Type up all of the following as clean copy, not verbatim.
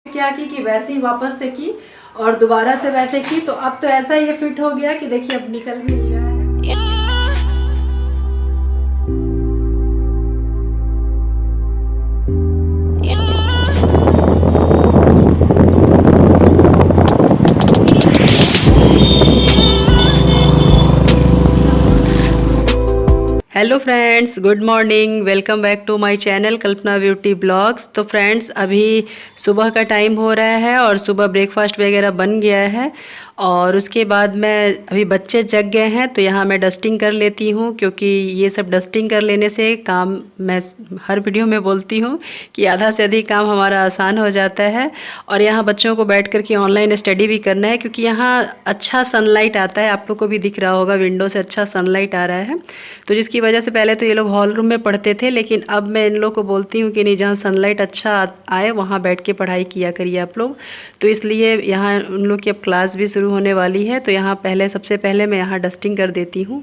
क्या की वैसे ही वापस से की और दोबारा से वैसे की, तो अब तो ऐसा ये फिट हो गया कि देखिए अब निकल भी नहीं रहा है। Hello friends, good morning. Welcome back to my channel Kalpana beauty blogs. तो फ्रेंड्स, अभी सुबह का टाइम हो रहा है और सुबह ब्रेकफास्ट वगैरह बन गया है और उसके बाद मैं अभी बच्चे जग गए हैं तो यहाँ मैं डस्टिंग कर लेती हूँ, क्योंकि ये सब डस्टिंग कर लेने से काम, मैं हर वीडियो में बोलती हूँ कि आधा से अधिक काम हमारा आसान हो जाता है। और यहाँ बच्चों को बैठ कर के ऑनलाइन स्टडी भी करना है, क्योंकि यहाँ अच्छा सनलाइट आता है। आप लोग को भी दिख रहा होगा, विंडो से अच्छा सनलाइट आ रहा है। तो जिसकी वजह से पहले तो ये लोग हॉल रूम में पढ़ते थे, लेकिन अब मैं इन लोग को बोलती हूँ कि नहीं, जहाँ सनलाइट अच्छा आए वहाँ बैठ के पढ़ाई किया करिए आप लोग। तो इसलिए यहाँ उन लोग की अब क्लास भी शुरू होने वाली है, तो यहाँ पहले सबसे पहले मैं यहाँ डस्टिंग कर देती हूँ।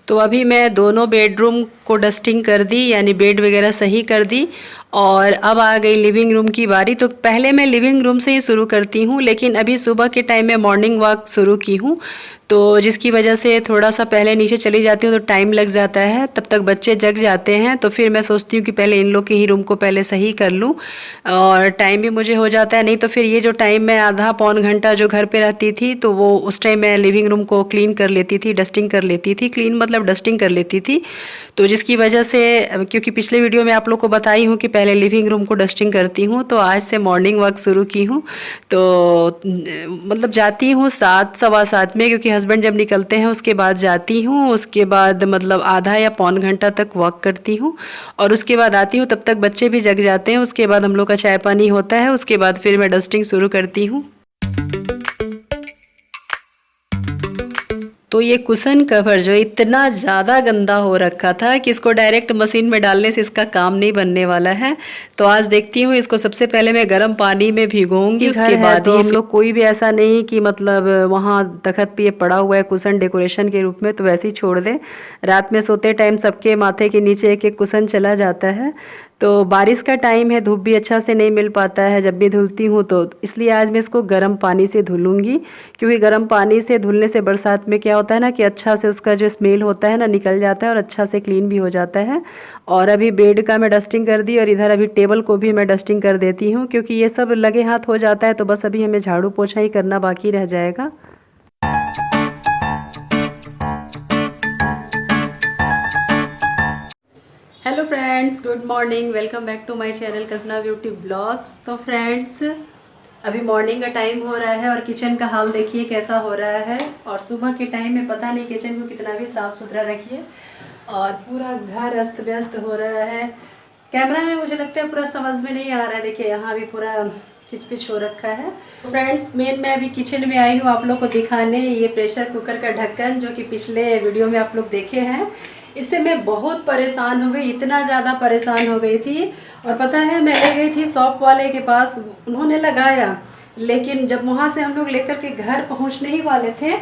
तो अभी मैं दोनों बेडरूम को डस्टिंग कर दी, यानी बेड वगैरह सही कर दी और अब आ गई लिविंग रूम की बारी। तो पहले मैं लिविंग रूम से ही शुरू करती हूँ, लेकिन अभी सुबह के टाइम में मॉर्निंग वॉक शुरू की हूँ, तो जिसकी वजह से थोड़ा सा पहले नीचे चली जाती हूँ तो टाइम लग जाता है। तब तक बच्चे जग जाते हैं, तो फिर मैं सोचती हूँ कि पहले इन लोग के ही रूम को पहले सही कर लूँ और टाइम भी मुझे हो जाता है। नहीं तो फिर ये जो टाइम मैं आधा पौन घंटा जो घर पे रहती थी, तो वो उस टाइम मैं लिविंग रूम को क्लीन कर लेती थी, डस्टिंग कर लेती थी। क्लीन मतलब डस्टिंग कर लेती थी। तो जिसकी वजह से, क्योंकि पिछले वीडियो में आप लोग को बताई हूँ कि पहले लिविंग रूम को डस्टिंग करती हूँ, तो आज से मॉर्निंग वॉक शुरू की हूँ। तो मतलब जाती हूँ 7 सवा 7 में, क्योंकि हस्बैंड जब निकलते हैं उसके बाद जाती हूँ। उसके बाद मतलब आधा या पौन घंटा तक वॉक करती हूँ और उसके बाद आती हूँ। तब तक बच्चे भी जग जाते हैं। उसके बाद हम लोग का चाय पानी होता है, उसके बाद फिर मैं डस्टिंग शुरू करती हूँ। तो ये कुशन कवर जो इतना ज़्यादा गंदा हो रखा था कि इसको डायरेक्ट मशीन में डालने से इसका काम नहीं बनने वाला है। तो आज देखती हूँ, इसको सबसे पहले मैं गर्म पानी में भिगोऊंगी, उसके बाद ही हम लोग कोई भी ऐसा नहीं कि मतलब वहाँ तखत पे ये पड़ा हुआ है कुशन डेकोरेशन के रूप में, तो वैसे ही छोड़ दें। रात में सोते टाइम सबके माथे के नीचे एक एक कुशन चला जाता है। तो बारिश का टाइम है, धूप भी अच्छा से नहीं मिल पाता है जब भी धुलती हूँ, तो इसलिए आज मैं इसको गर्म पानी से धुलूंगी। क्योंकि गर्म पानी से धुलने से बरसात में क्या होता है ना कि अच्छा से उसका जो स्मेल होता है ना निकल जाता है और अच्छा से क्लीन भी हो जाता है। और अभी बेड का मैं डस्टिंग कर दी और इधर अभी टेबल को भी मैं डस्टिंग कर देती हूँ, क्योंकि ये सब लगे हाथ हो जाता है। तो बस अभी हमें झाड़ू पोछा ही करना बाकी रह जाएगा। Hello friends, good morning. Welcome back to my channel Kalpana beauty blogs. तो फ्रेंड्स, अभी मॉर्निंग का टाइम हो रहा है और किचन का हाल देखिए कैसा हो रहा है। और सुबह के टाइम में पता नहीं किचन को कितना भी साफ़ सुथरा रखिए और पूरा घर अस्त व्यस्त हो रहा है। कैमरा में मुझे लगता है पूरा समझ में नहीं आ रहा है। देखिए यहाँ भी पूरा खिचपिच हो रखा है। फ्रेंड्स, मैं अभी किचन में आई हूँ आप लोग को दिखाने ये प्रेशर कुकर का ढक्कन, जो कि पिछले वीडियो में आप लोग देखे हैं। इससे मैं बहुत परेशान हो गई, इतना ज़्यादा परेशान हो गई थी। और पता है, मैं ले गई थी शॉप वाले के पास, उन्होंने लगाया, लेकिन जब वहाँ से हम लोग लेकर के घर पहुँचने ही वाले थे,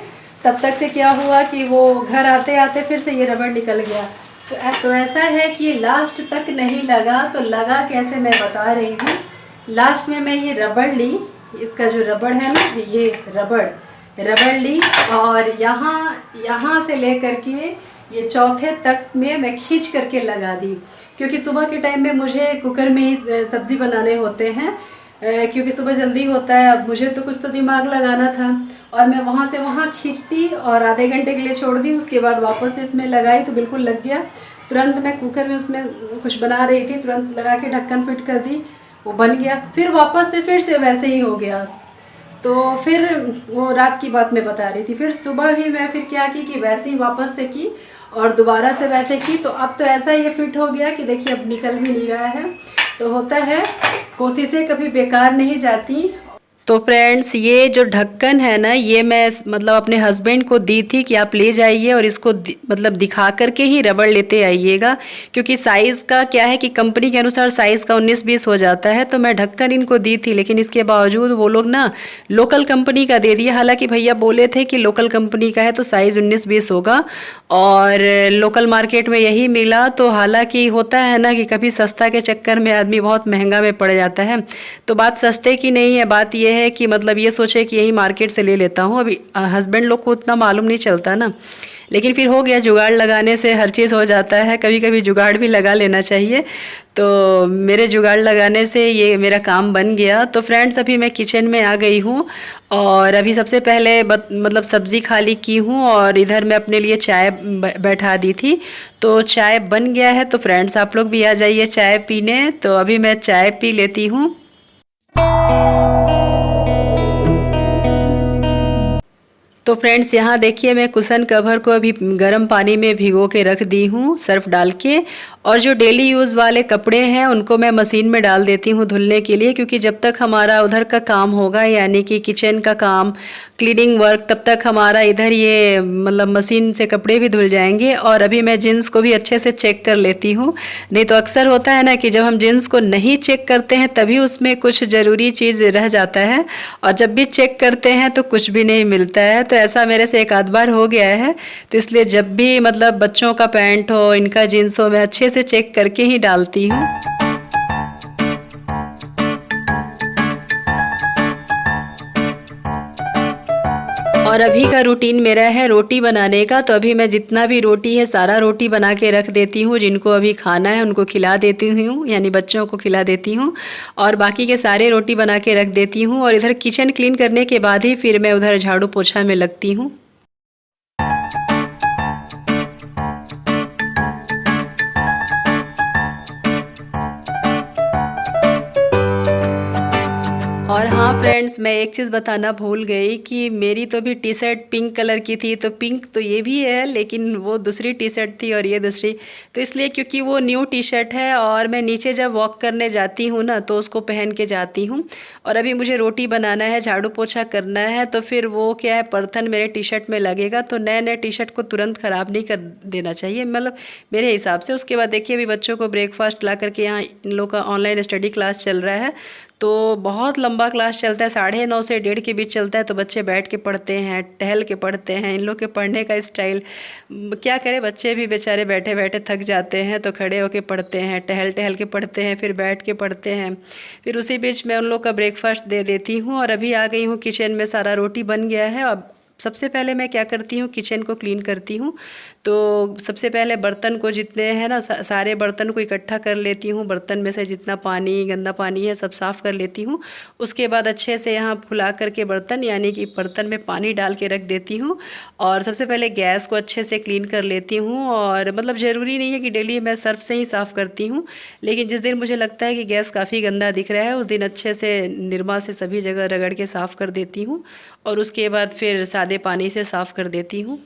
तब तक से क्या हुआ कि वो घर आते आते फिर से ये रबड़ निकल गया। तो ऐसा है कि ये लास्ट तक नहीं लगा। तो लगा कैसे, मैं बता रही हूँ। लास्ट में मैं ये रबड़ ली, इसका जो रबड़ है ना, ये रबड़ ली और यहाँ से लेकर के ये चौथे तक में मैं खींच करके लगा दी। क्योंकि सुबह के टाइम में मुझे कुकर में ही सब्ज़ी बनाने होते हैं, क्योंकि सुबह जल्दी होता है। अब मुझे तो कुछ तो दिमाग लगाना था और मैं वहाँ से वहाँ खींचती और आधे घंटे के लिए छोड़ दी। उसके बाद वापस से इसमें लगाई तो बिल्कुल लग गया। तुरंत मैं कुकर में उसमें कुछ बना रही थी, तुरंत लगा के ढक्कन फिट कर दी, वो बन गया। फिर वापस से फिर से वैसे ही हो गया। तो फिर वो रात की बात मैं बता रही थी। फिर सुबह भी मैं फिर क्या की कि वैसे ही वापस से की और दोबारा से वैसे की। तो अब तो ऐसा ये फिट हो गया कि देखिए अब निकल भी नहीं रहा है। तो होता है, कोशिशें कभी बेकार नहीं जाती। तो फ्रेंड्स ये जो ढक्कन है ना, ये मैं मतलब अपने हस्बैंड को दी थी कि आप ले जाइए और इसको मतलब दिखा करके ही रबड़ लेते आइएगा, क्योंकि साइज़ का क्या है कि कंपनी के अनुसार साइज़ का 19-20 हो जाता है। तो मैं ढक्कन इनको दी थी, लेकिन इसके बावजूद वो लोग ना लोकल कंपनी का दे दिया। हालांकि भैया बोले थे कि लोकल कंपनी का है तो साइज़ 19-20 होगा, और लोकल मार्केट में यही मिला। तो हालांकि होता है ना कि कभी सस्ता के चक्कर में आदमी बहुत महंगा में पड़ जाता है। तो बात सस्ते की नहीं है, बात यह है कि मतलब ये सोचे कि यही मार्केट से ले लेता हूँ। अभी हस्बैंड लोग को उतना मालूम नहीं चलता ना, लेकिन फिर हो गया, जुगाड़ लगाने से हर चीज़ हो जाता है। कभी कभी जुगाड़ भी लगा लेना चाहिए। तो मेरे जुगाड़ लगाने से ये मेरा काम बन गया। तो फ्रेंड्स अभी मैं किचन में आ गई हूँ, और अभी सबसे पहले मतलब सब्ज़ी खाली की हूँ, और इधर मैं अपने लिए चाय बैठा दी थी। तो चाय बन गया है। तो फ्रेंड्स आप लोग भी आ जाइए चाय पीने। तो अभी मैं चाय पी लेती हूँ। तो फ्रेंड्स यहाँ देखिए, मैं कुशन कवर को अभी गर्म पानी में भिगो के रख दी हूँ सर्फ डाल के। और जो डेली यूज़ वाले कपड़े हैं उनको मैं मशीन में डाल देती हूँ धुलने के लिए, क्योंकि जब तक हमारा उधर का काम होगा यानी कि किचन का काम, क्लीनिंग वर्क, तब तक हमारा इधर ये मतलब मशीन से कपड़े भी धुल जाएंगे। और अभी मैं जीन्स को भी अच्छे से चेक कर लेती हूँ। नहीं तो अक्सर होता है ना कि जब हम जीन्स को नहीं चेक करते हैं तभी उसमें कुछ ज़रूरी चीज़ रह जाता है, और जब भी चेक करते हैं तो कुछ भी नहीं मिलता है। तो ऐसा मेरे से एक आध बार हो गया है। तो इसलिए जब भी मतलब बच्चों का पैंट हो, इनका जीन्स हो, मैं अच्छे से चेक करके ही डालती हूँ। और अभी का रूटीन मेरा है रोटी बनाने का। तो अभी मैं जितना भी रोटी है सारा रोटी बना के रख देती हूँ। जिनको अभी खाना है उनको खिला देती हूँ, यानी बच्चों को खिला देती हूँ, और बाकी के सारे रोटी बना के रख देती हूँ। और इधर किचन क्लीन करने के बाद ही फिर मैं उधर झाड़ू पोछा में लगती हूँ। और हाँ फ्रेंड्स, मैं एक चीज़ बताना भूल गई कि मेरी तो भी टी शर्ट पिंक कलर की थी। तो पिंक तो ये भी है, लेकिन वो दूसरी टी शर्ट थी और ये दूसरी। तो इसलिए क्योंकि वो न्यू टी शर्ट है, और मैं नीचे जब वॉक करने जाती हूँ ना तो उसको पहन के जाती हूँ। और अभी मुझे रोटी बनाना है, झाड़ू पोछा करना है, तो फिर वो क्या है, बर्तन मेरे टी शर्ट में लगेगा। तो नए नए टी शर्ट को तुरंत ख़राब नहीं कर देना चाहिए, मतलब मेरे हिसाब से। उसके बाद देखिए, अभी बच्चों को ब्रेकफास्ट ला करके यहाँ इन लोग का ऑनलाइन स्टडी क्लास चल रहा है। तो बहुत लंबा क्लास चलता है, 9:30 से 1:30 के बीच चलता है। तो बच्चे बैठ के पढ़ते हैं, टहल के पढ़ते हैं। इन लोग के पढ़ने का स्टाइल क्या करें, बच्चे भी बेचारे बैठे बैठे थक जाते हैं, तो खड़े होके पढ़ते हैं, टहल टहल के पढ़ते हैं, फिर बैठ के पढ़ते हैं। फिर उसी बीच मैं उन लोग का ब्रेकफास्ट दे देती हूँ। और अभी आ गई हूँ किचन में, सारा रोटी बन गया है। अब सबसे पहले मैं क्या करती हूँ, किचन को क्लीन करती हूँ। तो सबसे पहले बर्तन को जितने हैं ना, सारे बर्तन को इकट्ठा कर लेती हूँ। बर्तन में से जितना पानी, गंदा पानी है, सब साफ़ कर लेती हूँ। उसके बाद अच्छे से यहाँ फुला करके बर्तन, यानी कि बर्तन में पानी डाल के रख देती हूँ। और सबसे पहले गैस को अच्छे से क्लीन कर लेती हूँ। और मतलब ज़रूरी नहीं है कि डेली मैं सर्फ से ही साफ़ करती हूँ, लेकिन जिस दिन मुझे लगता है कि गैस काफ़ी गंदा दिख रहा है, उस दिन अच्छे से निरमा से सभी जगह रगड़ के साफ़ कर देती हूँ। और उसके बाद फिर सादे पानी से साफ़ कर देती हूँ।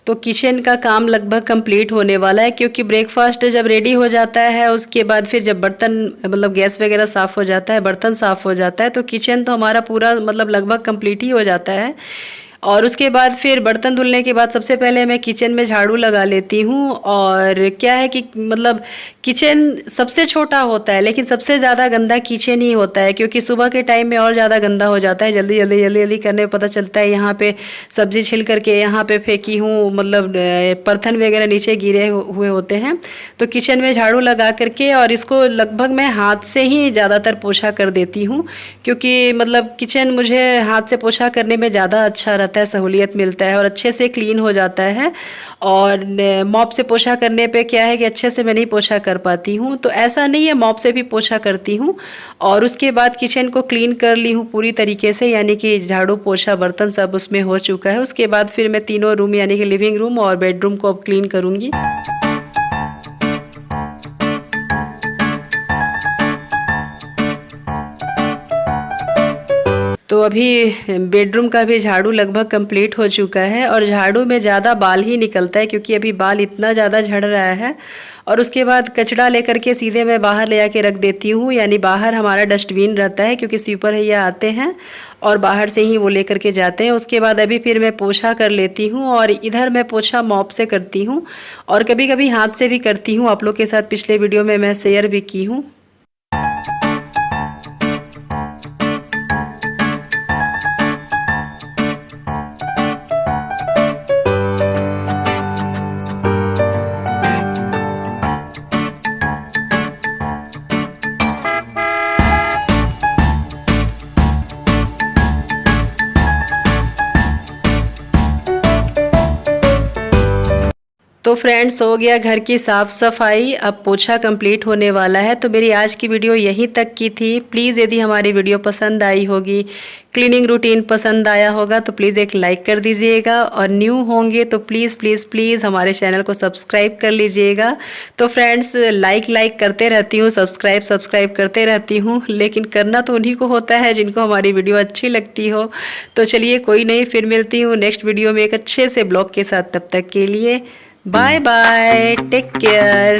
तो किचन का काम लगभग कंप्लीट होने वाला है, क्योंकि ब्रेकफास्ट जब रेडी हो जाता है उसके बाद फिर जब बर्तन मतलब गैस वगैरह साफ़ हो जाता है, बर्तन साफ़ हो जाता है, तो किचन तो हमारा पूरा मतलब लगभग कंप्लीट ही हो जाता है। और उसके बाद फिर बर्तन धुलने के बाद सबसे पहले मैं किचन में झाड़ू लगा लेती हूँ। और क्या है कि मतलब किचन सबसे छोटा होता है, लेकिन सबसे ज़्यादा गंदा किचन ही होता है, क्योंकि सुबह के टाइम में और ज़्यादा गंदा हो जाता है। जल्दी जल्दी जल्दी जल्दी करने में पता चलता है यहाँ पे सब्ज़ी छिल करके यहाँ पे फेंकी हूँ, मतलब परथन वगैरह नीचे गिरे हुए होते हैं। तो किचन में झाड़ू लगा करके, और इसको लगभग मैं हाथ से ही ज़्यादातर पोछा कर देती हूँ, क्योंकि मतलब किचन मुझे हाथ से पोछा करने में ज़्यादा अच्छा रहता है, सहूलियत मिलता है और अच्छे से क्लीन हो जाता है। और मॉप से पोछा करने पे क्या है कि अच्छे से मैं नहीं पोछा कर पाती हूँ, तो ऐसा नहीं है, मॉप से भी पोछा करती हूँ। और उसके बाद किचन को क्लीन कर ली हूँ पूरी तरीके से, यानी कि झाड़ू पोछा बर्तन सब उसमें हो चुका है। उसके बाद फिर मैं तीनों रूम यानी कि लिविंग रूम और बेडरूम को अब क्लीन करूँगी। तो अभी बेडरूम का भी झाड़ू लगभग कंप्लीट हो चुका है और झाड़ू में ज़्यादा बाल ही निकलता है क्योंकि अभी बाल इतना ज़्यादा झड़ रहा है। और उसके बाद कचरा लेकर के सीधे मैं बाहर ले आके रख देती हूँ, यानी बाहर हमारा डस्टबिन रहता है क्योंकि स्वीपर भैया आते हैं और बाहर से ही वो लेकर के जाते हैं। उसके बाद अभी फिर मैं पोछा कर लेती हूँ और इधर मैं पोछा मॉप से करती हूँ और कभी कभी हाथ से भी करती हूँ। आप लोग के साथ पिछले वीडियो में मैं शेयर भी की हूँ। तो फ्रेंड्स, हो गया घर की साफ़ सफाई, अब पोछा कंप्लीट होने वाला है। तो मेरी आज की वीडियो यहीं तक की थी। प्लीज़ यदि हमारी वीडियो पसंद आई होगी, क्लीनिंग रूटीन पसंद आया होगा तो प्लीज़ एक लाइक कर दीजिएगा और न्यू होंगे तो प्लीज़ प्लीज़ प्लीज़ हमारे चैनल को सब्सक्राइब कर लीजिएगा। तो फ्रेंड्स, लाइक करते रहती हूँ, सब्सक्राइब करते रहती हूँ, लेकिन करना तो उन्हीं को होता है जिनको हमारी वीडियो अच्छी लगती हो। तो चलिए, कोई नहीं, फिर मिलती हूँ नेक्स्ट वीडियो में एक अच्छे से ब्लॉग के साथ। तब तक के लिए बाय बाय, टेक केयर।